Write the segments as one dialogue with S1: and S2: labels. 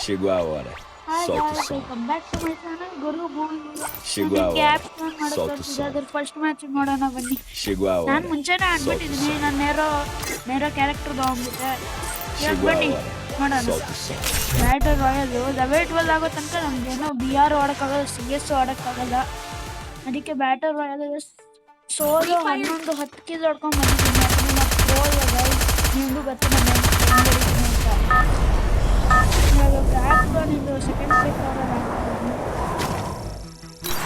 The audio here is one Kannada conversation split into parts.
S1: Chegou a hora.
S2: Hi
S1: Solta o
S2: guys,
S1: som.
S2: welcome back to my channel Guru Bhumi.
S1: Chegou a
S2: ನಿಮಗೆ
S1: hora.
S2: ಆ್ಯಪ್ಸ್ ಮಾಡೋದು
S1: Solta o
S2: ಕಲ್ತಿದ್ದೆ
S1: som.
S2: ಅದ್ರ ಫಸ್ಟ್ ಮ್ಯಾಚ್ ನೋಡೋಣ ಬನ್ನಿ.
S1: Chegou a
S2: ನಾನು
S1: hora.
S2: ಮುಂಚೆನೇ
S1: Solta o
S2: ಆಡ್ಬಿಟ್ಟಿದ್ದೀನಿ,
S1: som.
S2: ನಾನು ನೇರೋ ಕ್ಯಾರೆಕ್ಟರ್ ತಗೊಂಡ್ಬಿಟ್ಟೆ. ಇವಾಗ
S1: Chegou a
S2: ಬನ್ನಿ
S1: hora.
S2: ನೋಡೋಣ.
S1: Solta o som.
S2: Batter royal level 12 ಆಗೋ ತನಕ ನಮ್ಗೇನೋ BR ಆಡೋಕ್ಕಾಗಲ್ಲ, CS ಆಡೋಕ್ಕಾಗಲ್ಲ. ಅದಕ್ಕೆ ಬ್ಯಾಟರ್ ರಾಯಲ್ ಸೋಲೋ 11-10 ಕಿಲ್ ಹೊಡ್ಕೊಂಡು ಬಂದಿದ್ದೀನಿ. ಯಾಕಂದ್ರೆ ನಾವು ಪ್ರೋ ಇವಾಗ ನಿಮಗೂ ಗೊತ್ತು ನಾನು ಹೆಂಗ್ ಹೊಡಿತೀನಿ ಅಂತ. ಇವಾಗ ಬ್ಯಾಕ್ ಇದು ಸೆಕೆಂಡ್ ಪ್ಲೇಸ್ ಅವರಲ್ಲ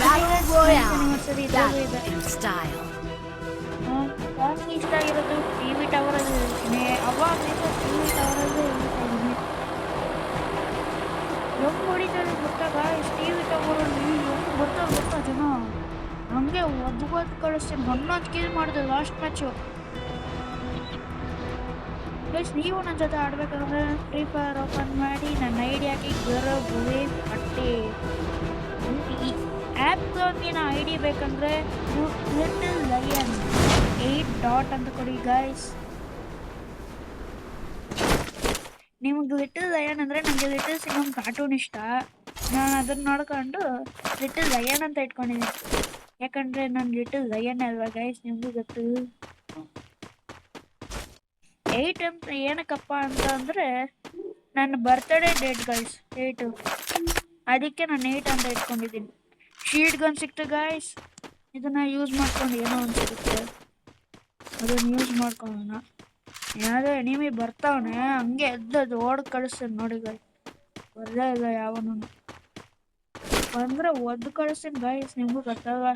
S3: Battle Royale.
S2: ಸರಿ
S3: Battle in style.
S2: ನನಗೆ ಇಷ್ಟ ಆಗಿರೋದು ಟಿವಿ ಟವರಲ್ಲಿ ಹೇಳ್ತೀನಿ. ಅವಾಗಲಿಂದ ಟಿವಿ ಟವರಲ್ಲೇ ಹೇಳ್ತಾ ಇದ್ದೀನಿ. ಹೆಂಗ್ ಹೊಡಿತಾರೆ ಗೊತ್ತಾಗ ಟಿವಿ ಟವರಲ್ಲಿ ಹೆಂಗ್ ಗೊತ್ತಾ ಜನ ಹಂಗೆ ಒದ್ದು ಕಳಿಸ್ತೀನಿ. 11 ಕಿಲ್ ಮಾಡಿದೆ ಲಾಸ್ಟ್ ಮ್ಯಾಚು. ಗೈಸ್ ನೀವು ನನ್ನ ಜೊತೆ ಆಡ್ಬೇಕಂದ್ರೆ ಫ್ರೀ ಫೈರ್ ಓಪನ್ ಮಾಡಿ ನನ್ನ ಐಡಿ ಹಾಕಿ ಗರಬುವೆ ಪಟ್ಟಿ. ಈ ಆ್ಯಪ್ಗೆ ಐ ಡಿ ಬೇಕಂದರೆ ಲಿಟಲ್ ಲಯನ್ 8 ಅಂತ ಕೊಡಿ ಗೈಸ್. ನಿಮಗೆ ಲಿಟಲ್ ಲಯನ್ ಅಂದರೆ ನನಗೆ ಲಿಟಲ್ ಸಿಂಗಮ್ ಕಾರ್ಟೂನ್ ಇಷ್ಟ. ನಾನು ಅದನ್ನು ನೋಡ್ಕೊಂಡು ಲಿಟಲ್ ಲಯನ್ ಅಂತ ಇಟ್ಕೊಂಡಿದ್ದೀನಿ. ಯಾಕಂದರೆ ನಾನು ಲಿಟಲ್ ಲಯನ್ ಅಲ್ವಾ ಗೈಸ್, ನಿಮಗೂ ಗೊತ್ತು. 8 ಅಂತ ಏನಕ್ಕಪ್ಪ ಅಂತ ಅಂದರೆ ನನ್ನ ಬರ್ತ್ಡೇ ಡೇಟ್ ಗೈಸ್ 8. ಅದಕ್ಕೆ ನಾನು 8 ಅಂತ ಇಟ್ಕೊಂಡಿದ್ದೀನಿ. ಶೀಲ್ಡ್ ಗನ್ ಸಿಕ್ತು ಗೈಸ್, ಇದನ್ನು ಯೂಸ್ ಮಾಡ್ಕೊಂಡು ಏನೋ ಒಂದು ಸಿಗುತ್ತೆ, ಅದನ್ನು ಯೂಸ್ ಮಾಡ್ಕೊಳ್ಳೋಣ. ಯಾವುದೋ ಎನಿಮಿ ಬರ್ತಾವನೆ ಹಂಗೆ ಎದ್ದದು ಓಡ್ ಕಳಿಸ್ತೀನಿ ನೋಡಿ ಗೈಸ್. ಬರಲೇ ಇಲ್ಲ ಯಾವನು ಬಂದರೆ ಒದ್ದು ಕಳಿಸ್ತೀನಿ ಗೈಸ್, ನಿಮಗೂ ಗೊತ್ತಲ್ವ.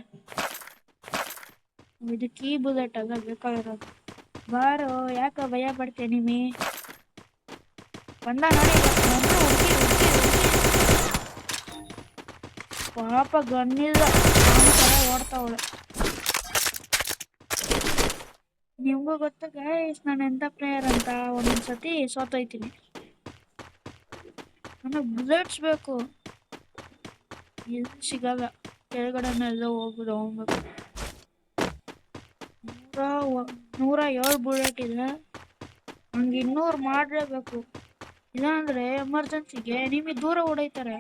S2: ಇದು ಕೀ ಬುಲೆಟ್ ಅಲ್ಲ ಬೇಕಾಗಿರೋದು. ಬಾರೋ ಯಾಕೆ ಭಯ ಪಡ್ತೀನಿ ನಿಮಿ ಬಂದ ನೋಡಿ. ಪಾಪ ಗನ್ನಿಲ್ಲ ಓಡ್ತಾವಳೆ. ನಿಮಗೂ ಗೊತ್ತ ಗೈಸ್ ನಾನು ಎಂಥ ಪ್ಲೇಯರ್ ಅಂತ. ಒಂದೊಂದ್ಸತಿ ಸೋತೋಯ್ತೀನಿ. ನನಗೆ ಬುಲೆಟ್ಸ್ ಬೇಕು, ಎಲ್ಲಿ ಸಿಗಲ್ಲ. ಕೆಳಗಡೆನೆಲ್ಲ ಹೋಗ್ಬೇಕು. 107 ಬುಲೆಟ್ ಇದೆ, ಹಂಗೆ 200 ಮಾಡಲೇಬೇಕು. ಇಲ್ಲಾಂದರೆ ಎಮರ್ಜೆನ್ಸಿಗೆ ನಿಮಗೆ ದೂರ ಹೊಡೈತಾರೆ.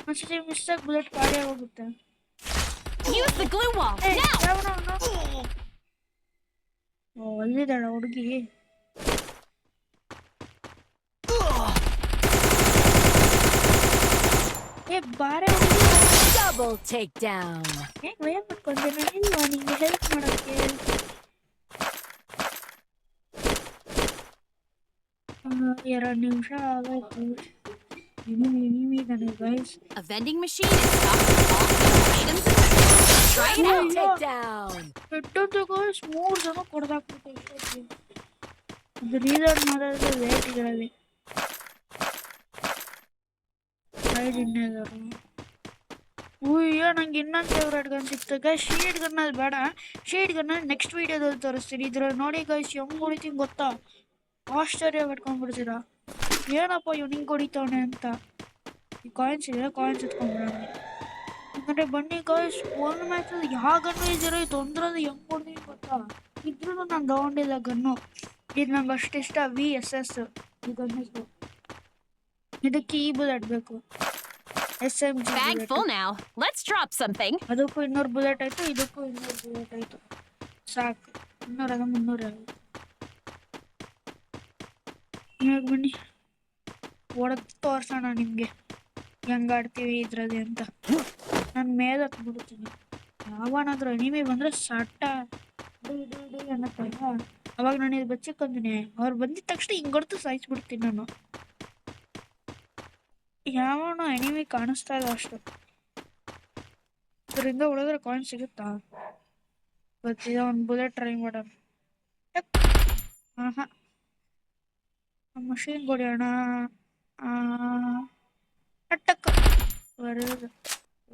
S2: ಒಂದ್ಸತಿ ಮಿಸ್ಟಾಗಿ ಬುಲೆಟ್ ಖಾಲಿ ಹೋಗುತ್ತೆ. ಅಲ್ಲಿದ್ದಾಳ ಹುಡುಗಿ. ಬಾರೆ
S3: Double takedown.
S2: ಹೇಗೆ ಭಯ ಪಟ್ಕೊಂಡೆ ಇಲ್ವಾ ನಿಂಗೆ ಹೆಲ್ಪ್ ಮಾಡೋಕ್ಕೆ. ಎರಡು ನಿಮಿಷ ಆಗಾಯ್ತು. ಇನಿಮಿದಾನೆ guys.
S3: A vending machine is stocked with all kinds of items and weapons. Try it out. Takedown.
S2: ಎಷ್ಟೊತ್ತು ಗೈಸ್ 3 ಜನ ಕೊಡ್ದಾಕ್ಬಿಟ್ಟು ಎಷ್ಟೊತ್ತಿಗೆ. ಅದು ರೀಲೋಡ್ ಮಾಡೋದು ಲೇಟ್ ಇದರಲ್ಲಿ. ಸೈಡ್ ಇನ್ನೇದಾರು ಅಯ್ಯೋ ನಂಗೆ ಇನ್ನೊಂದು ಫೇವ್ರೇಟ್ ಗನ್ ಸಿಕ್ತು ಗೈಸ್. ಶೀಲ್ಡ್ ಗನ್ನಲ್ಲಿ ಬೇಡ, ಶೀಲ್ಡ್ ಗನ್ನಲ್ಲಿ ನೆಕ್ಸ್ಟ್ ವೀಡಿಯೋದಲ್ಲಿ ತೋರಿಸ್ತೀನಿ. ಇದ್ರಲ್ಲಿ ನೋಡಿ ಗೈಸ್ ಹೆಂಗೆ ಹೊಡಿತೀನಿ ಗೊತ್ತಾ, ಆಶ್ಚರ್ಯ ಪಟ್ಕೊಂಡ್ಬಿಡ್ತೀರಾ. ಏನಪ್ಪ ಇವ್ ಹಿಂಗೆ ಹೊಡಿತಾವನೆ ಅಂತ. ಈ ಕಾಯಿನ್ಸ್ ಇದೆ, ಕಾಯಿನ್ಸ್ ಎತ್ಕೊಂಡ್ಬಿಡೋಣ. ಯಾಕಂದರೆ ಬನ್ನಿ ಗೈಸ್, ಒಂದು ಮ್ಯಾಚಲ್ಲಿ ಯಾವ ಗನ್ನು ಇದ್ದೀರೋ ಈ ತೊಂದ್ರಲ್ಲಿ ಹೆಂಗೆ ಹೊಡ್ತೀನಿ ಗೊತ್ತಾ. ಇದ್ರೂ ನಾನು ತಗೊಂಡಿಲ್ಲ ಗನ್ನು. ಇದು ನಂಗೆ ಅಷ್ಟಿಷ್ಟ. VSS ಈ ಗನ್ನಿಸ್ತು. ಇದಕ್ಕೆ ಈ ಬುಲೆಟ್ ಬೇಕು, SMG
S3: Bag
S2: bullet.
S3: full now. Let's drop something.
S2: ಅದಕ್ಕೂ 200 ಬುಲೆಟ್ ಆಯಿತು, ಇದಕ್ಕೂ 200 ಬುಲೆಟ್ ಆಯಿತು. ಸಾಕು, 200 300 ಆಯಿತು. ಇವಾಗ ಬನ್ನಿ ಹೊಡೆದು ತೋರಿಸೋಣ ನಿಮಗೆ ಹೆಂಗೆ ಆಡ್ತೀವಿ ಇದರಲ್ಲಿ ಅಂತ. ನಾನು ಮೇಲೆ ಹತ್ಬಿಡ್ತೀನಿ. ಯಾವನಾದ್ರೂ ಎನಿಮಿ ಬಂದರೆ ಸಟ್ಟ ಡಿ ಅನ್ನತ್ತಲ್ಲ, ಅವಾಗ ನಾನು ಇದು ಬಚ್ಚಿಕೊಂತೀನಿ. ಅವ್ರು ಬಂದಿದ ತಕ್ಷಣ ಹಿಂಗೆ ಹೊಡೆದು ಸಾಯಿಸ್ಬಿಡ್ತೀನಿ ನಾನು. ಯಾವನೋ ಎನಿಮಿ ಕಾಣಿಸ್ತಾ ಇಲ್ಲ ಅಷ್ಟು. ಇದರಿಂದ ಹೊಡೆದ್ರೆ ಕಾಯಿನ್ ಸಿಗುತ್ತಾ ಗೊತ್ತಿಲ್ಲ. ಒಂದು ಬುಲೆಟ್ ಟ್ರೈ ಮಾಡೋಣ. ಹಾಂ ಮಷೀನ್ ಹೊಡೆಯೋಣ. ಟಕ್ ಬರೋದು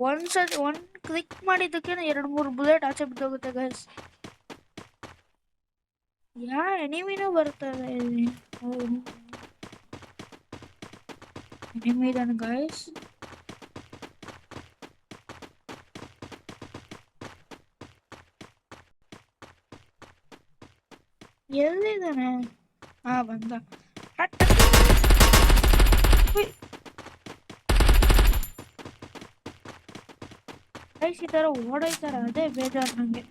S2: ಒಂದ್ಸತಿ ಒಂದು ಕ್ಲಿಕ್ ಮಾಡಿದ್ದಕ್ಕೆ 2-3 ಬುಲೆಟ್ ಆಚೆ ಬಿದ್ದೋಗುತ್ತೆ ಗೈಸ್. ಯಾ ಎನಿಮಿನೂ ಬರ್ತದೆ ಇಲ್ಲಿ. ಎನಿಮಿ ಇದಾನೆ ಗೈಸ್. ಎಲ್ಲಿದ್ದಾನೆ? ಬಂದ. ಗೈಸ್ ಈ ಥರ ಓಡೋಯ್ತಾರೆ, ಅದೇ ಬೇಜಾರು ನನಗೆ.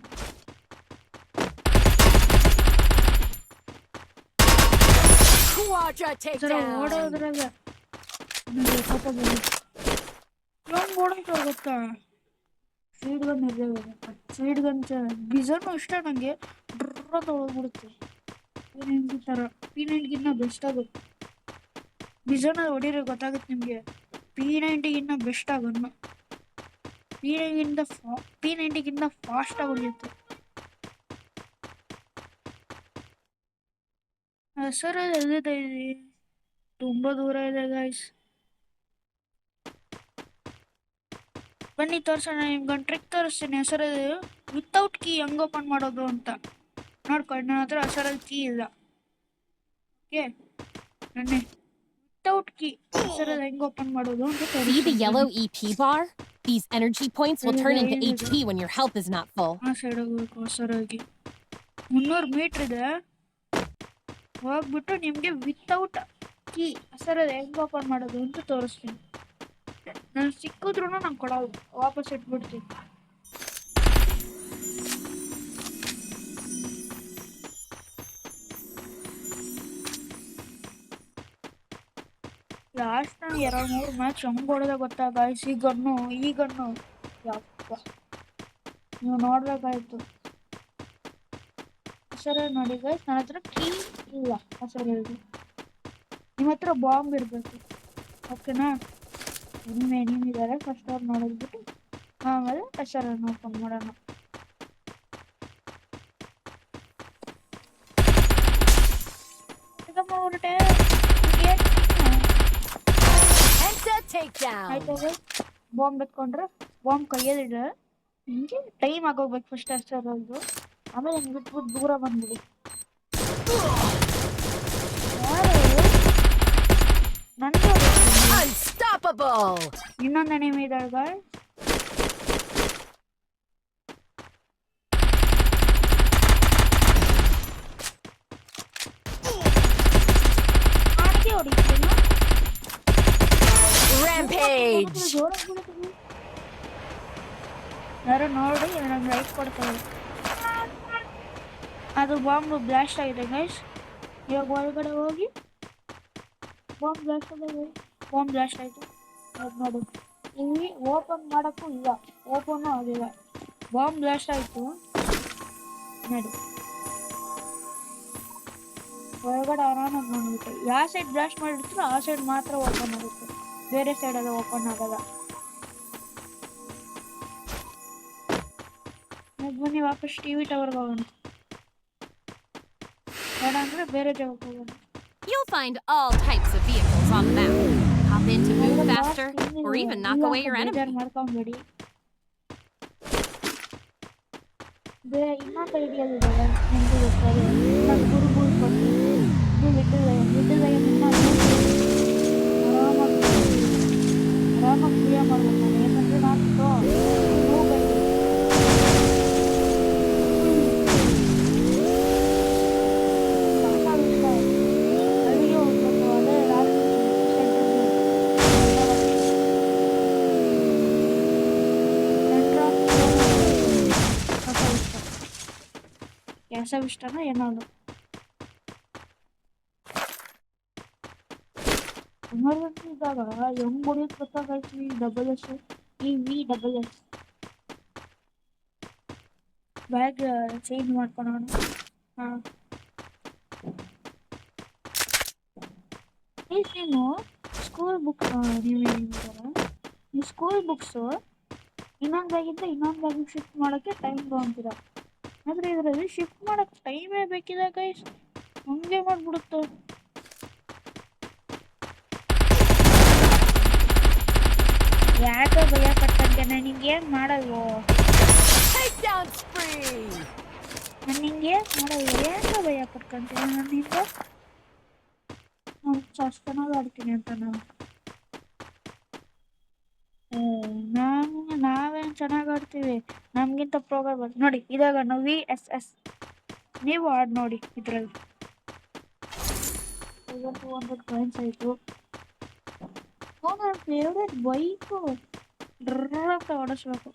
S3: Quadra
S2: ಈ ಥರ
S3: takedown.
S2: ಓಡೋದ್ರಾಗ ನನಗೆ ಕೋಪ ಬಂದಿತ್ತು. ಹೆಂಗ್ ಓಡೋಯ್ತಾರೆ ಗೊತ್ತಾ? ಸ್ಪೀಡ್ ಗನ್ ಇದೆ, ಸ್ಪೀಡ್ ಗನ್ ಬಿಸನ್ನು ಇಷ್ಟ ನನಗೆ. ಡ್ರ ತೊಗೊಳ್ಬಿಡುತ್ತೆ. P90 ಥರ P90ಗಿನ್ನ ಬೆಸ್ಟ್ ಆಗುತ್ತೆ. ಬಿಸನ್ನ ಹೊಡಿದ್ರೆ ಗೊತ್ತಾಗುತ್ತೆ ನಿಮಗೆ. P90ಗಿನ್ನ ಬೆಸ್ಟ್ ಆಗೋದು. P90ಗಿಂತ ಫಾಸ್ಟಾಗಿ ಹೊಡಿಯುತ್ತೆ. ಸರ್ ಅದು ಎಲ್ಲಿದೆ? ತುಂಬ ದೂರ ಇದೆ ಗೈಸ್. ಬನ್ನಿ ತೋರಿಸೋಣ ನಿಮ್ಗೊಂದು ಟ್ರಿಕ್ ತೋರಿಸ್ತೀನಿ. ಹೆಸರದು ವಿತೌಟ್ ಕೀ ಹೆಂಗ್ ಓಪನ್ ಮಾಡೋದು ಅಂತ ನೋಡ್ಕೊಂಡು. ನನ್ನ ಹತ್ರ ಹೆಸರಲ್ಲಿ ಕೀ ಇಲ್ಲ. ಓಕೆ, ನನ್ನೇ ವಿತೌಟ್ ಕೀ ಹೆಸರಲ್ಲಿ ಹೆಂಗ್ ಓಪನ್ ಮಾಡೋದು ಅಂತ
S3: See the
S2: ತೋರಿಸ್ತೀನಿ.
S3: yellow EP bar? These energy points will turn into HP when your health is not full.
S2: ಆ ಸೈಡ್ ಹೋಗ್ಬೇಕು ಹೊಸರಾಗಿ. 300 ಮೀಟ್ರ್ ಇದೆ. ಹೋಗ್ಬಿಟ್ಟು ನಿಮಗೆ ವಿತೌಟ್ ಕೀ ಹೆಸರಲ್ಲಿ ಹೆಂಗ್ ಓಪನ್ ಮಾಡೋದು ಅಂತ ತೋರಿಸ್ತೀನಿ. ನಾನು ಸಿಕ್ಕಿದ್ರು ನಂಗೆ ಕೊಡೋದು, ವಾಪಸ್ ಇಟ್ಬಿಡ್ತೀನಿ. ಲಾಸ್ಟ್ ನಾನು 2-3 ಮ್ಯಾಚ್ ಹೆಂಗ್ ಹೊಡೆದ ಗೊತ್ತಾ ಗಾಯ್ಸ್? ಈ ಗನ್ನು ಯಪ್ಪ, ನೀವು ನೋಡ್ಬೇಕಾಯ್ತು. ಹೆಸರು ನೋಡಿ ಗೈಸ್, ನನ್ನ ಹತ್ರ ಕೀ ಇಲ್ಲ ಹೆಸರು. ನಿಮ್ಮ ಹತ್ರ ಬಾಂಬ್ ಇರಬೇಕು, ಓಕೆನಾ? ನಿಮ್ಮಿದ್ದಾರೆ ಫಸ್ಟ್ ಅವ್ರು ನೋಡಿದ್ಬಿಟ್ಟು ಆಮೇಲೆ ಹೆಸರನ್ನು ಓಪನ್ ಮಾಡೋಣ. ಹೊರಟೆ ಆಯ್ತು ಗೈಸ್. ಬಾಂಬ್ ಎತ್ಕೊಂಡ್ರೆ ಬಾಂಬ್ ಕೈಯಲ್ಲಿದೆ. ಹಿಂಗೆ ಟೈಮ್ ಆಗೋಗ್ಬೇಕು ಫಸ್ಟ್ ಹೆಸರದ್ದು, ಆಮೇಲೆ ಹಿಂಗೆ ಬಿಟ್ಬಿಟ್ಟು ದೂರ ಬಂದ್ಬಿಡಿ.
S3: Unstoppable.
S2: ಇನ್ನೊಂದು ಎನಿಮಿ ಇದಾಗ ಹೊಡಿತೀನಿ.
S3: Rampage.
S2: ಯಾರು ನೋಡಿ ನಂಗೆ ಲೈಕ್ ಕೊಡ್ತಾರೆ. ಅದು ಬಾಂಬ್ ಬ್ಲಾಸ್ಟ್ ಆಗಿದೆ ಗೈಸ್. ಇವಾಗ ಒಳಗಡೆ ಹೋಗಿ ಬಾಂಬ್ ಬ್ಲಾಸ್ಟ್ ಆಗಿದೆ. ಬಾಂಬ್ ಬ್ಲಾಸ್ಟ್ ಆಯಿತು ನೋಡಿ. ಇಲ್ಲಿ ಓಪನ್ ಮಾಡೋಕ್ಕೂ ಇಲ್ಲ, ಓಪನ್ನು ಆಗಿಲ್ಲ. ಬಾಂಬ್ ಬ್ಲಾಸ್ಟ್ ಆಯಿತು ನೋಡಿ. ಒಳಗಡೆ ಆರಾಮಾಗಿ ಬಂದ್ಬಿಟ್ಟು ಯಾವ ಸೈಡ್ ಬ್ಲಾಸ್ಟ್ ಮಾಡಿರ್ತೀರೋ ಆ ಸೈಡ್ ಮಾತ್ರ ಓಪನ್ ಆಗುತ್ತೆ, ಬೇರೆ ಸೈಡೆಲ್ಲ ಓಪನ್ ಆಗಲ್ಲ. ಬನ್ನಿ ವಾಪಸ್ ಟಿವಿ ಟವರ್ಗೆ ಹೋಗೋಣ. ಬೇಡ ಅಂದರೆ ಬೇರೆ ಜಾಗಕ್ಕೆ ಹೋಗೋಣ.
S3: You'll find all types of vehicles on the map. Hop in to move faster or even knock away your enemy.
S2: ಮಾಡ್ಕೊಂಬೇಡಿ. ಇನ್ನೊಂದು ಐಡಿಯಲ್ ಇದ್ದಾವೆ ನಿಮಗೆ ಗೊತ್ತದೆ. ನಾನು ಗುರು ಕೊಟ್ಟು ಆರಾಮಾಗಿ ಕ್ಲಿಯರ್ ಮಾಡ್ಬೇಕು ನಾನು. ಯಾಕಂದರೆ ನಾನು ಅಲ್ಲಿಗೆ ಹೋಗ್ಬೇಕು. ಅದೇ ಕೆಲಸ ಇಷ್ಟನ ಏನಾದ್ರು ಎಮರ್ಜೆನ್ಸಿ ಇದ್ದಾಗ ಹೆಂಗ್ ಹೊಡಿಯೋದು ಗೊತ್ತಾಗೈತಿ. WS EVSS ಬ್ಯಾಗ್ ಚೇಂಜ್ ಮಾಡ್ಕೊಳ್ಳೋಣ. ಹಾಂ ನೀವು ಸ್ಕೂಲ್ ಬುಕ್ಸ್ ನೀವು ಸ್ಕೂಲ್ ಬುಕ್ಸು ಇನ್ನೊಂದು ಬ್ಯಾಗಿಂದ ಇನ್ನೊಂದು ಬ್ಯಾಗಿಗೆ ಶಿಫ್ಟ್ ಮಾಡೋಕ್ಕೆ ಟೈಮ್ ತೊಗೊಂತೀರ. ಆದರೆ ಇದರಲ್ಲಿ ಶಿಫ್ಟ್ ಮಾಡೋಕ್ಕೆ ಟೈಮೇ ಬೇಕಿದೆ ಗೈಸ್. ಹಂಗೆ ಮಾಡಿಬಿಡುತ್ತೆ. ಯಾಕೆ ಭಯ ಪಟ್ಟಂತೆ? ನಾನು ನಿಂಗೆ ಏನು ಮಾಡಲ್ವೋ? ನಾನು ನಿಂಗೆ ಮಾಡಲ್ವೋ? ಯಾಕೆ ಭಯ ಪಟ್ಕೊಂತೀನಿ? ನಾನು ನಿಂಗೆ ಅಷ್ಟು ಚೆನ್ನಾಗಿ ಆಡ್ತೀನಿ ಅಂತ ನಾವೇನು ಚೆನ್ನಾಗಿ ಆಡ್ತೀವಿ, ನಮಗಿಂತ ಪ್ರೋಗ್ರಾಮ್ ನೋಡಿ. ಇದಾಗ ನಾವು VSS ನೀವು ಆಡ್ ನೋಡಿ. ಇದರಲ್ಲಿ 200 ಕಾಯಿನ್ಸ್ ಆಯಿತು. ನನ್ನ ಫೇವ್ರೇಟ್ ಬೈಕು ಡ್ರ ಅಂತ ಓಡಿಸ್ಬೇಕು.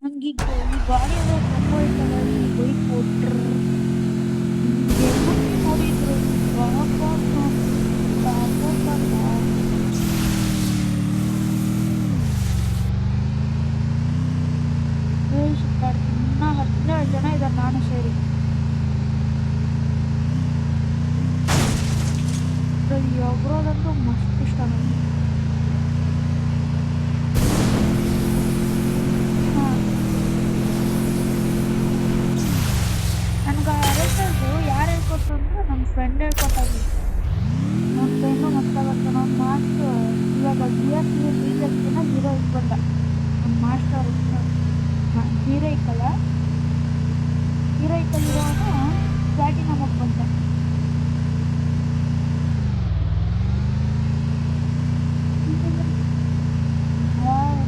S2: ನಂಗೆ ಈ ಗಾಡಿ ಎಲ್ಲ ತುಂಬ ಇರ್ತದೆ ಈ ಬೈಕ್ ಕೊಟ್ರು ನೋಡಿದ್ರು ಇನ್ನ 17 ಜನ ಇದ್ದಾರೆ ನಾನು ಸೇರಿ. ಒಬ್ರೋದಂತೂ ಮಸ್ತ್ ಇಷ್ಟ ನನಗೆ. ನನಗೆ ಅರೆಸ್ಟು ಯಾರು ಹೇಳ್ಕೊಟ್ರು ಅಂದ್ರೆ ನನ್ನ ಫ್ರೆಂಡ್ ಹೇಳ್ಕೊಟ್ಟಾಗಿ. ನನ್ನ ಫ್ರೆಂಡು ಮತ್ತಾಗತ್ತೆ ನನ್ನ ಮಾಸ್ಟರ್ ಇವಾಗ BS3 0 ಬಂದ ನನ್ನ ಮಾಸ್ಟರ್ ಹೀರೋಯಿಕಲ್ಲ ಇರೋನು ಪ್ಲಾಟಿನಮ್ ಬಂದ.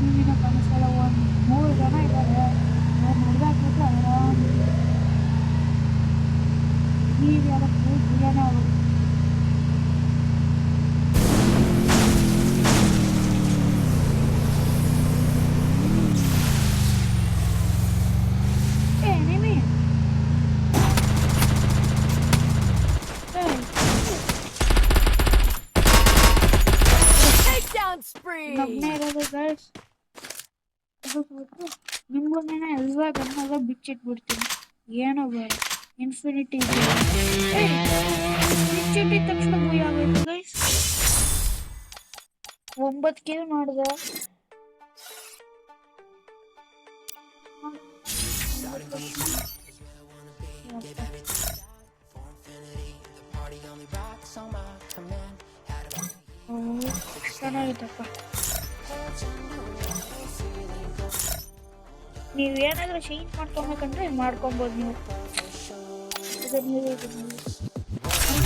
S2: ನೀವಿನ ಕನಸಲ್ಲ ಒಂದು 3 ಜನ ಇದ್ದಾರೆ. ಅವ್ರು ನಡೆದಾಕ್ಬಿಟ್ರೆ ಆರಾಮ್ ನೀರು ಯಾವತ್ತು ಬಿರಿಯಾನಿ ಆಗೋದು. ನಿಮಿ ನಮ್ಮನೆ ಇರೋದು ಗೈಸ್. ನಿಮ್ಗೊಂದೇನ ಎಲ್ಲ ಗನ್ನಾಗ ಬಿಚ್ಚಿಟ್ಬಿಡ್ತೀನಿ. ಏನೋ ಬೇಡ ಇನ್ಫಿನಿಟಿ ಬಿಚ್ಚಿಟ್ಟಿದ ತಕ್ಷಣ ಭೂಯ ಆಗೋಯ್ತು ಗೈಸ್. 9 ಕಿಲ್ ಮಾಡಿದೆ. ಚೆನ್ನಾಗಿತ್ತಪ್ಪ. ನೀವೇನಾದ್ರೂ ಚೇಂಜ್ ಮಾಡ್ಕೊಬೇಕಂದ್ರೆ ಮಾಡ್ಕೊಬೋದು ನೀವು.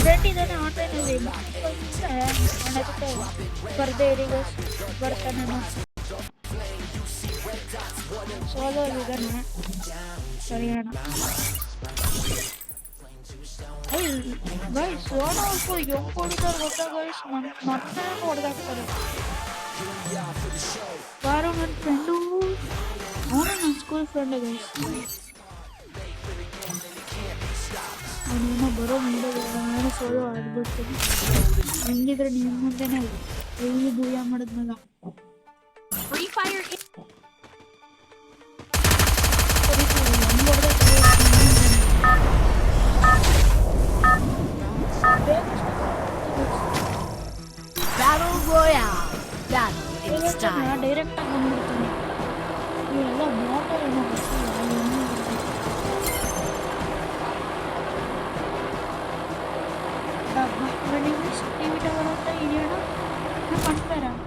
S2: ಫ್ರೆಂಡ್ ಇದ್ದಾನೆ ಆನ್ಲೈನಲ್ಲಿ ಬರ್ದೇ ಇರಿ ಬರ್ತಾನೆ ಸೋಲೋ ಇದ್ದಾನೆ. ಸರಿ ಅಣ್ಣ ಗೈಸ್ ಸೋಲೋ ಹೆಂಗ್ ಹೊಡಿತಾರೆ ಗೊತ್ತಾ ಗೈಸ್? ಮತ್ತೆ ಹೊಡೆದಾಕ್ತಾರೆ. ಬಾರೋ ನನ್ನ ಫ್ರೆಂಡು ಅವನು ನನ್ನ ಸ್ಕೂಲ್ ಫ್ರೆಂಡ್ ಗೈಸ್. ಅವನೇನೋ ಬರೋ ಮುಂದೆ ನಾನು ಸೋಲೋ ಆಡ್ಬಿಡ್ತೀನಿ. ಹೆಂಗಿದ್ರೆ ನಿಮ್ಮ ಮುಂದೆನೇ ಎಲ್ಲಿ ಭೂಯ ಮಾಡಿದ್ನಲ್ಲ.
S3: Free Fire Battle Royale. Battle in style.
S2: Direct ಆಗಿ ಬಂದ್ಬಿಡ್ತೀನಿ. ಇವೆಲ್ಲ ಮೋಟರ್ ಏನೋ ಗೊತ್ತಿಲ್ಲ. ಟಿವಿ ಟವರ್ ಅಂತ ಇಳಿಯೋಣ.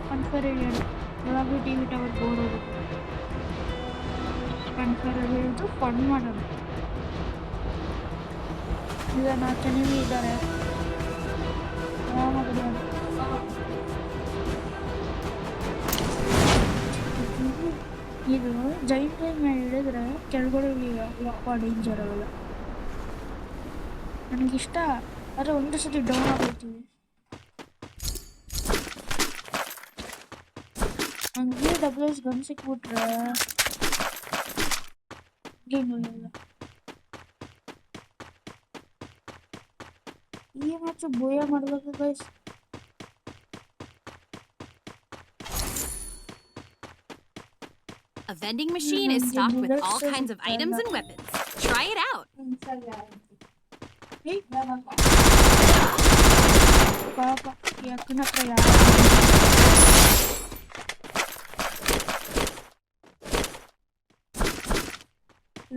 S2: ಕನ್ಫರ್ ಇಳಿಯೋಣ. ಯಾವಾಗಲೂ ಟಿವಿ ಟವರ್ ಬೋರ್ ಹೋಗುತ್ತೆ. ಕನ್ಫರಲ್ಲಿ ಇಳಿದು ಫನ್ ಮಾಡೋಣ. ಈಗ 4 ಜನ ಇದ್ದಾರೆ. ಆರಾಮಾಗಿ ಇದು ಜೈಂಟ್ ಟೈಮ್ ಮೇಲೆ ಹಿಡಿದ್ರೆ ಕೆಳಗಡೆ ಯಪ್ಪ ಡೇಂಜರ್ ಅವೆಲ್ಲ. ನನಗಿಷ್ಟ ಆದರೆ ಒಂದು ಸತಿ ಡೌನ್ ಆಗೋಯ್ತೀವಿ. ನಂಗೆ WS ಗನ್ ಸಿಕ್ಬಿಟ್ರೆ ಗೇಮಿಲ್ಲ. ಈ ಮ್ಯಾಚ್ ಭೂಯ ಮಾಡಬೇಕು guys.
S3: A vending machine is stocked with all kinds of items and weapons. Try it out.
S2: Papa, kenapa ya?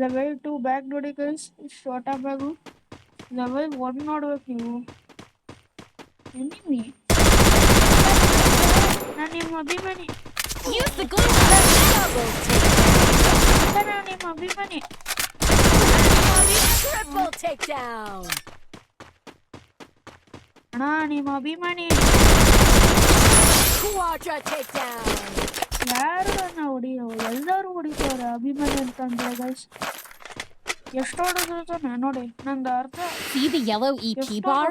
S2: Level 2 bag ನೋಡಿ guys. Short bag. Level 1 ನೋಡ್ಬೇಕು ನೀವು. Enemy. ನಾನು ನಿಮ್ಮ ಅಭಿಮಾನಿ.
S3: Use the glue.
S2: ನಾನು ನಿಮ್ಮ ಅಭಿಮಾನಿ.
S3: Triple takedown.
S2: ಅಣ್ಣ ನಿಮ್ಮ ಅಭಿಮಾನಿ.
S3: Quadra takedown.
S2: ಯಾರು ನನ್ನ ಹೊಡಿಯೋರು? ಎಲ್ಲರೂ ಹೊಡಿತವ್ರೆ ಅಭಿಮಾನಿ ಅಂತಂದ್ರೆ ಗೈಸ್. ಎಷ್ಟು ಹೊಡೆದ್ರು ನೋಡಿ ನಂದು ಅರ್ಥ.
S3: See the yellow EP bar?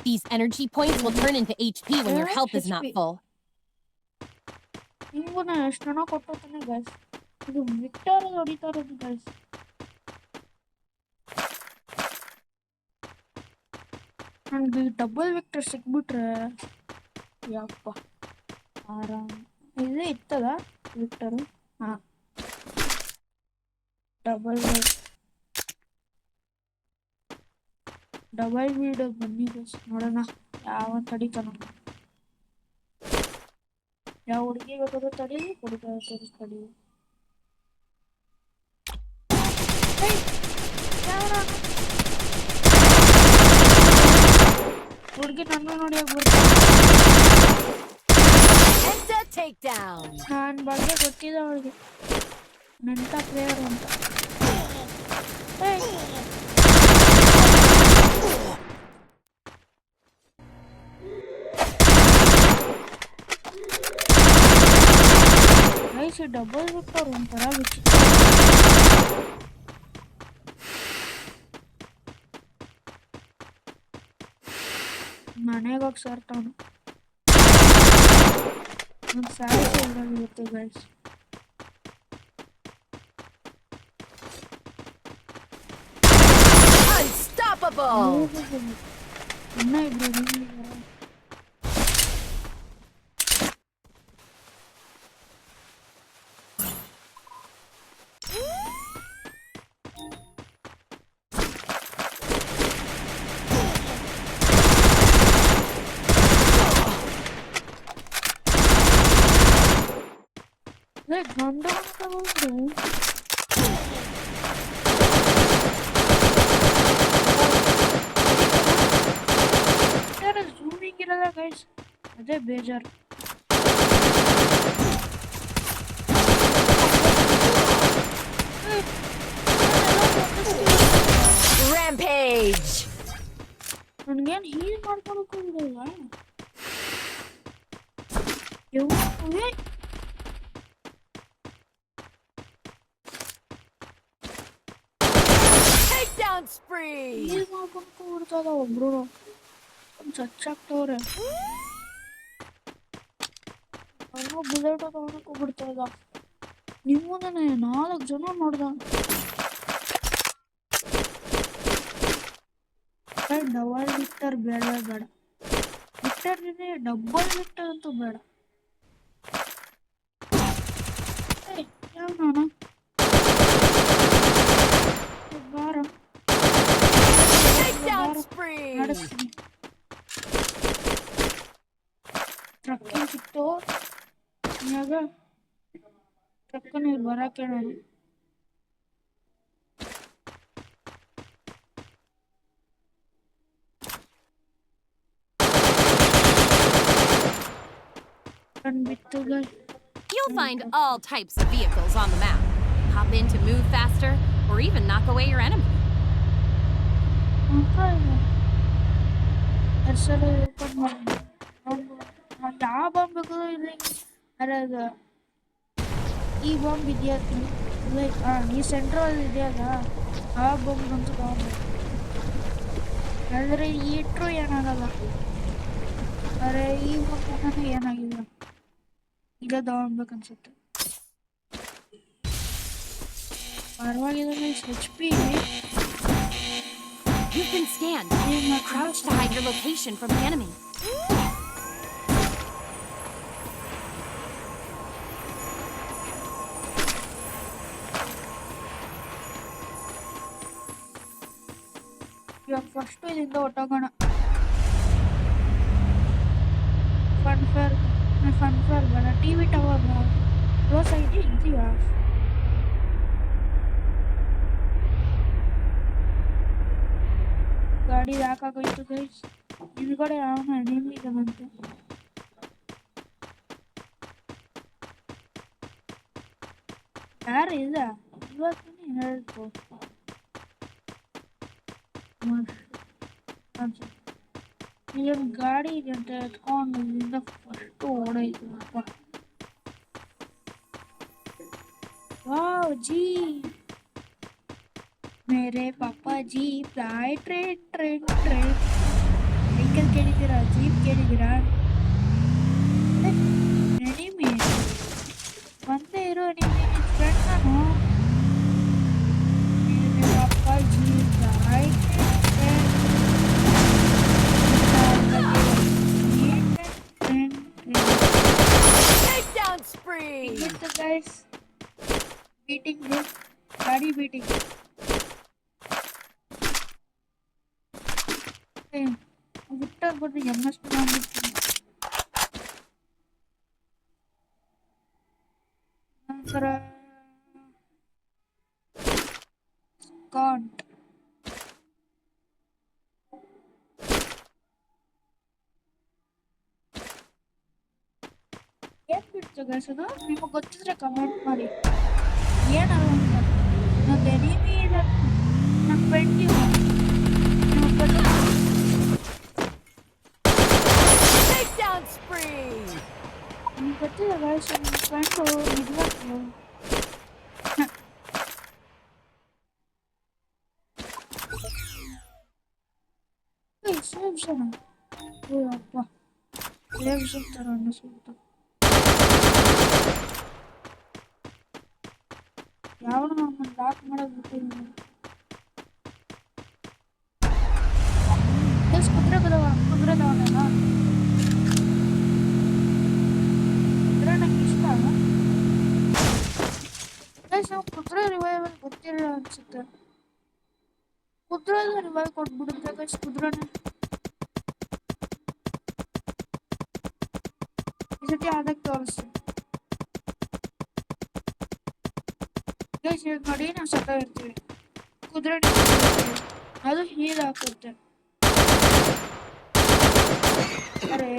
S3: These energy points will turn into HP when your health is not full.
S2: ಹಿಂಗೂ ಎಷ್ಟು ಜನ ಕೊಟ್ಟೋತಾನೆ ಗೈಸ್. ಇದು ವಿಕ್ಟರ್ ಹೊಡಿತಾ ಇರೋದು ಗೈಸ್. ನನಗೆ ಡಬಲ್ ವಿಕ್ಟರ್ ಸಿಕ್ಬಿಟ್ರೆ ಯಪ್ಪ ಆರಾಮ್. ಇದೇ ಇತ್ತದ ವಿಕ್ಟರು. ಹಾಂ, ಡಬಲ್ ವೀಡಿಯೋ ಬನ್ನಿ ಗೈಸ್, ನೋಡೋಣ ಯಾವ ತಡಿತಾನ. ಯಾವ ಹುಡುಗಿ ಬೇಕಾದ್ರೂ ತಡಿ, ಹುಡುಗ ತಡಿ. ಹುಡುಗಿ ನನ್ನ ನೋಡಿ ನನ್ನ ಬಗ್ಗೆ ಗೊತ್ತಿದೆ ಅವಳಿಗೆ, ನೆಂಟ ಪ್ಲೇಯರ್ ಅಂತ. ಗೈಸ್ ಡಬಲ್ ವಿಕ್ಟರ್ ಒಂಥರ ವಿಚಿತ್ರ. ಮನೆಗೆ ಹೋಗಿ ಸೇರ್ತಾವನು. ಒಂದು ಸ್ಯಾಲ್ರಿ ಇರುತ್ತೆ ಗೈಸ್. ಇನ್ನ ಇಬ್ರು ಗಂಡ ಝೂಮಿಂಗ್ ಇರಲ್ಲ ಗೈಸ್, ಅದೇ ಬೇಜಾರು. ನನ್ಗೇನು ಹೀಲ್ ಮಾಡ್ಕೊಳಕ್ಕೂ ಬಿಡಲ್ವಾ? ಹೀಲ್ ಮಾಡ್ಕೊಳಕ್ಕೂ ಬಿಡ್ತದ ಒಬ್ರು ಚಚ್ಚಾಕ್ತವ್ರೆ. ಅವನು ಬುಲೆಟ್ ತಗೊಳಕ್ಕೂ ಬಿಡ್ತದ. ನಿಮ್ಮದನ್ನೇ 4 ಜನ ನೋಡ್ದ. ಡಬಲ್ ವಿಕ್ಟರ್ ಬೇಡ, ವಿಕ್ಟರ್ ಇದೆ, ಡಬಲ್ ವಿಕ್ಟರ್ ಅಂತೂ ಬೇಡ. ಯಾವ ಬಾರ ನಡೆಸ್ತೀನಿ. ಟ್ರಕ್ಕಿಂಗ್ ಸಿಕ್ತು ಇವಾಗ. ಟ್ರಕ್ ನೀವು ಬರಕ್ಕೆ ನಾನು
S3: You'll find all types of vehicles on the map. Hop in to move faster, or even knock away your enemy.
S2: ಯಾವ ಬಾಂಬ್ ಬೇಕಾದ್ರೂ ಇಲ್ಲಿ ಅದ ಈ ಬಾಂಬ್ ಇದೆಯಾ, ಈ ಸೆಂಟ್ರಲ್ ಇದೆಯಲ್ಲ ಆ ಬಾಂಬ್ ಅಂತೂ ತಗೊಂಡು. ಆದರೆ ಇಟ್ಟರು ಏನಾಗಲ್ಲ. ಅರೆ ಈ ಬಾಂಬ್ ಏನಾಗಿಲ್ಲ, ಈಗ ತಗೊಳ್ಬೇಕನ್ಸುತ್ತೆ. ಪರವಾಗಿಲ್ಲ. HP
S3: You've been scanned. Crouch to hide your location from the enemy.
S2: ಇವಾಗ ಫಸ್ಟ್ ಇಲ್ಲಿಂದ ಹೊಟ್ಟೋಗೋಣ. ಫನ್ಫೇರ್ ಬೇಡ, TV ಟವರ್ ಕ್ಲೋಸ್ ಆಗಿದೆ ಇದೆಯಾ? ಗಾಡಿ ಯಾಕಾಗೋಯ್ತು ಗೈಸ್? ಹಿಂದ್ಗಡೆ ಅವನ ನಿಂತಿದ್ದಾನಂತೆ. ಯಾರು ಇಲ್ಲ ಇವಾಗ ಹೇಳ್ತು. ಈಗ ಗಾಡಿ ಇದೆ ಅಂತ ಎತ್ಕೊಂಡು ಇಲ್ಲಿಂದ ಫಸ್ಟ್ ಓಡಾಯ್ತು. ವಾವ್ ಜೀ, ಮೇರೆ ಪಾಪಾ ಜೀ ಫ್ಲೈ ಟ್ರೇನ್ ವೆಹಿಕಲ್ ಕೇಳಿದ್ದೀರಾ? ಜೀಪ್ ಕೇಳಿದ್ದೀರಾ? ಎನಿಮಿ ನಿಮಗೆ ಫ್ರೆಂಡ್ ನಾನು ಅಪ್ಪಾಜಿ
S3: Takedown spree!
S2: guys beating this daddy beating Victor ಬಂದು MS ಮಾಡ್ಬಿಡ್ತೀನಿ ನಂತರ ಕಾಂಟ್ ಏನ್ ಬಿಡ್ತು ಗೈಸ್ ಅದು ನಿಮಗೆ ಗೊತ್ತಿದ್ರೆ ಕಮೆಂಟ್ ಮಾಡಿ ಏನಲ್ಲ ಅಂತ ನನ್ನ ಎನಿಮಿ ಇದೆ ನನ್ನ ಫ್ರೆಂಡ್ ಇವ
S3: Takedown spree!
S2: ನಿಮ್ಗೆ ಗೊತ್ತಿದೆ ಗೈಸ್ ನನ್ನ ಫ್ರೆಂಡು ನಿಜವಾಗ್ಲು ಸೇವ್ ಜನ ಓ ಅಪ್ಪ ಸೇವ್ ಸಿಗ್ತಾರ ಅನ್ನಿಸ್ಬಿಟ್ಟು ಯಾವನು ನಮ್ಮನ್ನು ಲಾಕ್ ಮಾಡೋದು ಬಿಟ್ಟಿದ್ದೀನಿ ಕುದುರೆ ಕುದುರೆದವನಲ್ಲ ಕುದುರೆ ನಂಗೆ ಇಷ್ಟ ಗೈಸ್ ನಾವು ಕುದುರೆ ರಿವೈವಲ್ ಗೊತ್ತಿರಲ್ಲ ಅನ್ಸುತ್ತೆ ಕುದುರೆದ ರಿವೈವ್ ಕೊಟ್ಬಿಡುತ್ತೆ ಗೈಸ್ ಕುದುರೆನೇ ಈ ಸತಿ ಅದಕ್ಕೆ ತೋರಿಸ್ತೀನಿ ಗೈಸ್ ಈಗ ನೋಡಿ ನಾವು ಸತ್ತ ಇರ್ತೀವಿ ಕುದುರೆ ಅದು ಹೀಲ್ ಹಾಕುತ್ತೆ ಅರೇ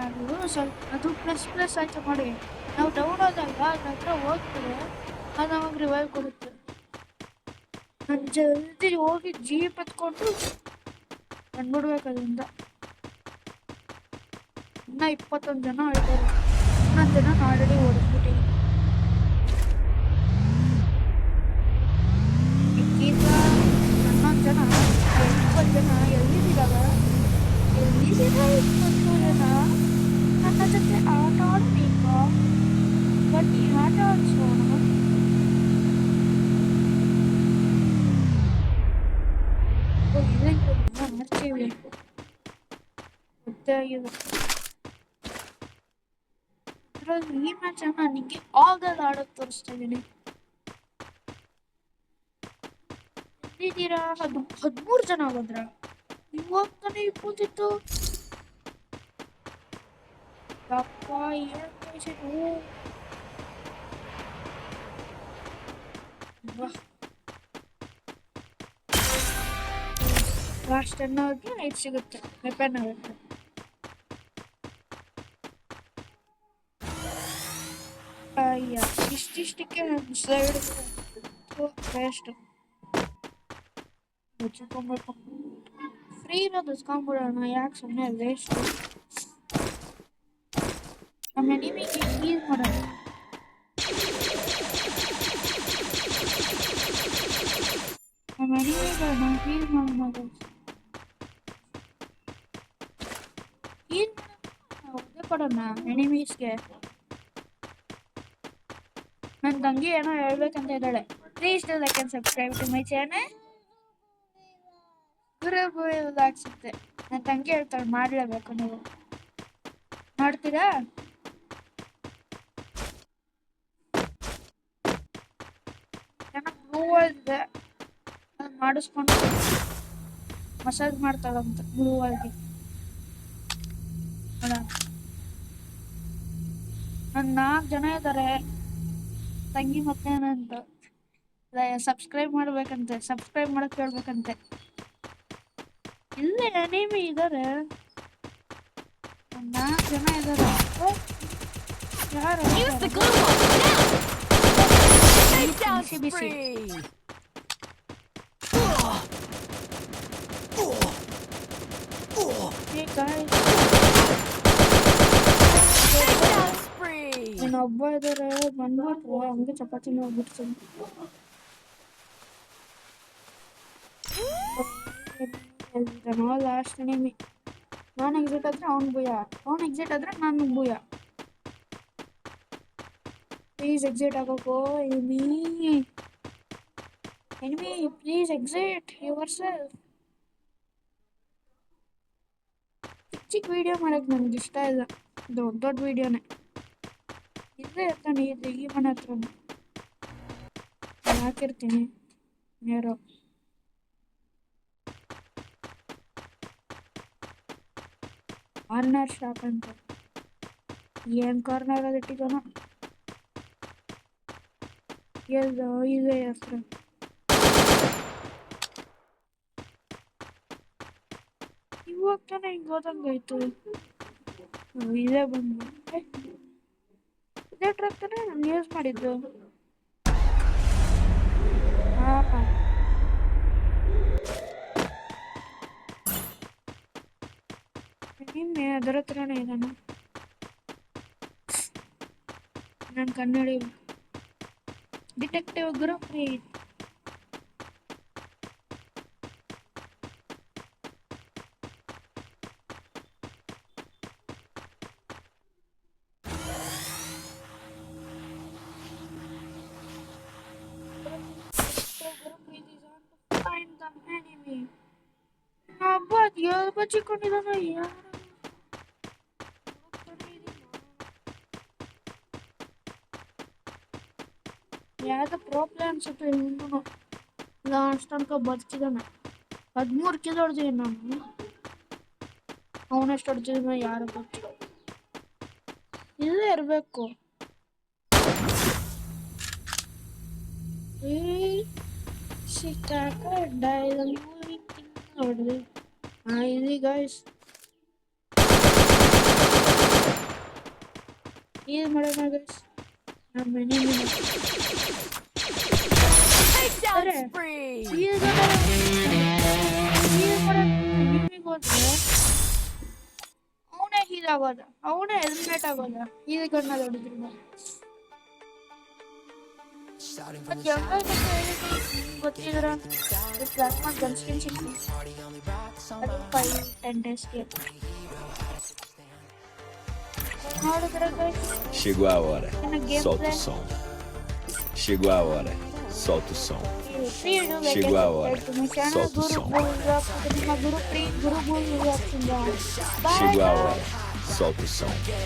S2: ಅದು ಸ್ವಲ್ಪ ಅದು ಪ್ಲಸ್ ಆಯ್ತು ಮಾಡಿ ನಾವು ಡೌನ್ ಆದಾಗ ಅದ್ರ ಹತ್ರ ಹೋಗ್ತದೆ ಅದು ನಮಗೆ ರಿವೈವ್ ಕೊಡುತ್ತೆ ನಾನು ಜಲ್ದಿ ಹೋಗಿ ಜೀಪ್ ಎತ್ಕೊಂಡು ಬಂದ್ಬಿಡ್ಬೇಕು ಅದರಿಂದ ಇನ್ನ 21 ಜನ ಇದ್ದಾರೆ 11 ಜನ ಆಲ್ರೆಡಿ ಓಡಿಸ್ಬಿಟ್ಟಿದ್ದೀನಿ ಈಗ 11 ಜನ 20 ಜನ ಎಲ್ಲಿದ್ದೀರಾಗ 20 ಜನ ನನ್ನ ಜೊತೆ ಆಟ ಆಡ್ಬೇಕಾ ಬನ್ನಿ ಆಟ ಆಡಿಸೋಣ ಮಾಡ್ತೀವಿ ಗೊತ್ತಾಗಿದೆ ಈ ಮ್ಯಾಚ್ ನನಗೆ ಆಗದ ಆಡೋದು ತೋರಿಸ್ತಾ ಇದ್ದೀನಿ ಎಲ್ಲಿದ್ದೀರಾ 13 ಜನ ಬಂದ್ರ ಇವಾಗ ತಾನೇ ಕೂತಿತ್ತು ಅಪ್ಪ ಏನು ಲಾಸ್ಟ್ 10 ಅವರ್ಗೆ 5 ಸಿಗುತ್ತೆ ವೆಪನ್ ಆಗುತ್ತೆ ಅಯ್ಯ ಇಷ್ಟಿಷ್ಟಕ್ಕೆ ಸೈಡ್ ವೇಸ್ಟ್ ಮುಚ್ಚಿಕೊಂಡ್ಬೇಕು ಫ್ರೀ ಇರೋದು ಇಸ್ಕೊಂಡ್ಬಿಡೋಣ ಯಾಕೆ ಸುಮ್ಮನೆ ವೇಸ್ಟ್ ನಮ್ಮ ಎನಿಮಿಗೆ ಹೀಲ್ ಮಾಡೋಣ ನಮ್ಮ ಎನಿಮಿಗಳನ್ನ ಹೀಲ್ ಮಾಡೋಣ ಹೀಲ್ ಒದ್ದೆ ಕೊಡೋಣ ಎನಿಮೀಸ್ಗೆ ನನ್ನ ತಂಗಿ ಏನೋ ಹೇಳ್ಬೇಕಂತ ಇದ್ದಾಳೆ please do like and subscribe to my channel ಹಾಕ್ಸುತ್ತೆ ನನ್ನ ತಂಗಿ ಹೇಳ್ತಾಳೆ ಮಾಡಲೇಬೇಕು ನೀವು ಮಾಡ್ತೀರಾ ಚೆನ್ನಾಗಿ ಬ್ಲೂವಾಲ್ಗೆ ಮಾಡಿಸ್ಕೊಂಡು ಮಸಾಜ್ ಮಾಡ್ತಾಳಂತ ಬ್ಲೂವಾಲ್ಗೆ ನನ್ನ 4 ಜನ ಇದ್ದಾರೆ ತಂಗಿ ಮತ್ತೇನಂತ ಸಬ್ಸ್ಕ್ರೈಬ್ ಮಾಡ್ಬೇಕಂತೆ ಸಬ್ಸ್ಕ್ರೈಬ್ ಮಾಡಕ್ ಹೇಳ್ಬೇಕಂತೆ ಇಲ್ಲೇ ಎನಿಮಿ ಇದ್ದಾರೆ 4 ಜನ ಇದ್ದಾರೆ ಯಾರು
S3: Use the glue wall now! Takedown spree!
S2: Hey guys
S3: Takedown spree!
S2: ಇನ್ನೊಬ್ಬ ಇದ್ದಾರೆ ಬಂದ್ಬಿಟ್ರು ಹಂಗೆ ಚಪಾತಿನ ಹೋಗ್ಬಿಡ್ತೀನಿ ಲಾಸ್ಟ್ ಎನಿಮಿ ನಾನು ಎಕ್ಸಿಟ್ ಆದ್ರೆ ಅವ್ನು ಭೂಯ ಅವ್ನು ಎಕ್ಸಿಟ್ ಆದ್ರೆ ನಾನು ಭೂಯ ಪ್ಲೀಸ್ ಎಕ್ಸಿಟ್ ಆಗಬೇಕು. Enemy please exit your self. ಚಿಕ್ಕ ವಿಡಿಯೋ ಮಾಡಕ್ಕೆ ನನಗೆ ಇಷ್ಟ ಇಲ್ಲ, ದೊಡ್ಡ ದೊಡ್ಡ ವಿಡಿಯೋನೇ. ಇಲ್ಲೇ ಇರ್ತಾನೆ ಈ ಮನೆ ಹತ್ರನೇ ಹಾಕಿರ್ತೀನಿ ನೇರೋ. ಕಾರ್ನರ್ ಶಾಪ್ ಅಂತ ಏನು ಕಾರ್ನರ್ ಅದು ಇಟ್ಟಿದ್ದಾನೋ. ಎಲ್ಲೋ ಇದೆ ಹತ್ರ. ಇವಾಗ ತಾನೇ ಹಿಂಗೆ ಹೋದಂಗಾಯ್ತು. ಇದೇ ಬಂದು ಇದೇ ಟ್ರಕ್ ತಾನೇ ನಾನು ಯೂಸ್ ಮಾಡಿದ್ದು. ಹಾಂ ನಿನ್ನೆ ಅದರ ಹತ್ರನೇ ಇದ್ದಾನೆ. ನಾನು ಕನ್ನಡಿ detective Gurpreet. Find the enemy. But yaar ಬಚ್ಚಿಕೊಂಡಿದ್ದಾನೆ ಯಾರು. ಯಾವ್ದು ಪ್ರಾಬ್ಲಮ್ ಅನ್ಸುತ್ತೆ ಇವನು. ಲಾಸ್ಟ್ ತನಕ ಬದುಕಿದ್ದಾನೆ. 13 ಕಿಲೋ ಹೊಡೆದಿದ್ದೀನಿ ನಾನು. ಅವನೆಷ್ಟು ಹೊಡೆದಿದ್ದಾನೆ ಯಾರು ಗೊತ್ತು. ಇಲ್ಲೇ ಇರಬೇಕು. ಸಿಕ್ಕಾಕೊಂಡ ನೋಡ್ರಿ. ಇಲ್ಲಿ ಗೈಸ್ ಏನು ಮಾಡೋಣ ಗೈಸ್. ನಮ್ಮ ಮನೆ ಅವನೇ ಹೀಲಾಗೋದ, ಅವನೇ ಎಲಿಮಿನೇಟ್ ಆಗೋದ. ಈಗ ಗಣ್ಣ ಹೊಡಿದ್ರು ಗೊತ್ತಿದ್ರ ಪ್ಲಾಸ್ಮಾ ಗನ್ ಸ್ಕಿನ್ ಸಿಕ್ತು. 5-10 ಡೇಸ್ಗೆ ನೋಡಿದ್ರೆ
S1: Chegou a hora, solta o som. Chegou a hora, solta o som. Chegou a hora, solta o som. Chegou a hora, solta o som.